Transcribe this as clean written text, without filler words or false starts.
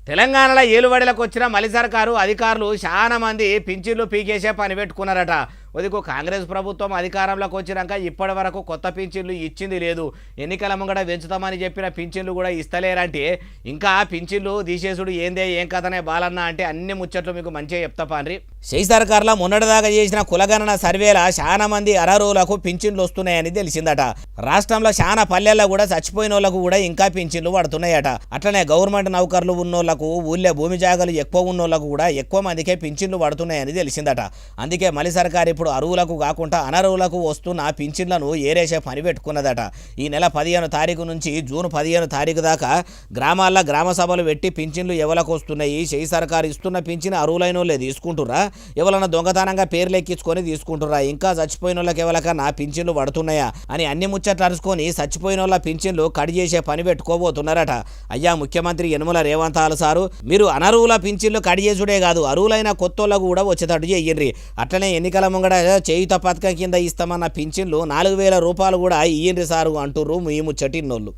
తెలంగాణలో ఏలుబడిలకు వచ్చిన మలి సర్కారు అధికారులు చాలా మంది పింఛన్లు పీకేసే పని పెట్టుకున్నారట. ఒదికో కాంగ్రెస్ ప్రభుత్వం అధికారంలోకి వచ్చినాక ఇప్పటి వరకు కొత్త పింఛన్లు ఇచ్చింది లేదు. ఎన్నికల ముంగడ పెంచుతామని చెప్పిన పింఛన్లు కూడా ఇస్తలేరంటే ఇంకా పింఛన్లు తీసేసుడు ఏందే ఏం కథనే బాలన్న అంటే అన్ని ముచ్చట్లు మీకు మంచిగా చెప్తా పాన్రి. షై సర్కార్లో మొన్నటిదాకా చేసిన కులగణన సర్వేల చాలా మంది అర్హులకు పింఛన్లు వస్తున్నాయని తెలిసిందట. రాష్ట్రంలో చాలా పల్లెల్లో కూడా చచ్చిపోయిన వాళ్ళకు కూడా ఇంకా పింఛన్లు పడుతున్నాయట. అట్లనే గవర్నమెంట్ నౌకర్లు ఉన్నోళ్లకు ఊళ్ళో భూమి జాగాలు ఎక్కువ ఉన్నోళ్లకు కూడా ఎక్కువ మందికే పింఛన్లు పడుతున్నాయని తెలిసిందట. అందుకే మలి సర్కార్ ఇప్పుడు అర్హులకు కాకుండా అనర్హులకు వస్తున్న పింఛన్లను ఏరేసే పని పెట్టుకున్నదట. ఈ నెల 15 తారీఖు నుంచి జూన్ 15 తారీఖు దాకా గ్రామాల్లో గ్రామ సభలు పెట్టి పింఛన్లు ఎవరికి వస్తున్నాయి, షై సర్కారు ఇస్తున్న పింఛన్ అర్హులైన వాళ్ళే తీసుకుంటురా, ఎవరన్నా దొంగతనంగా పేర్లు ఎక్కించుకొని తీసుకుంటురా, ఇంకా చచ్చిపోయిన వాళ్ళకి ఎవరికన్నా పింఛన్లు పడుతున్నాయా అని అన్ని ముచ్చట్లు అరుచుకొని చచ్చిపోయిన వాళ్ళ పింఛన్లు కట్ చేసే పని పెట్టుకోబోతున్నారట. అయ్యా ముఖ్యమంత్రి యనమల రేవంత్ సారు, మీరు అనర్హుల పింఛన్లు కట్ చేసుడే కాదు అర్హులైన కొత్తోళ్ళకు కూడా వచ్చేటట్టు చెయ్యండి. అట్లనే ఎన్నికల ముంగడ చేయుత పథకం కింద ఇస్తామన్న పింఛన్లు 4000 రూపాయలు కూడా ఇయ్యండి సారు అంటుర్రు మీ ముచ్చటిన్నోళ్ళు.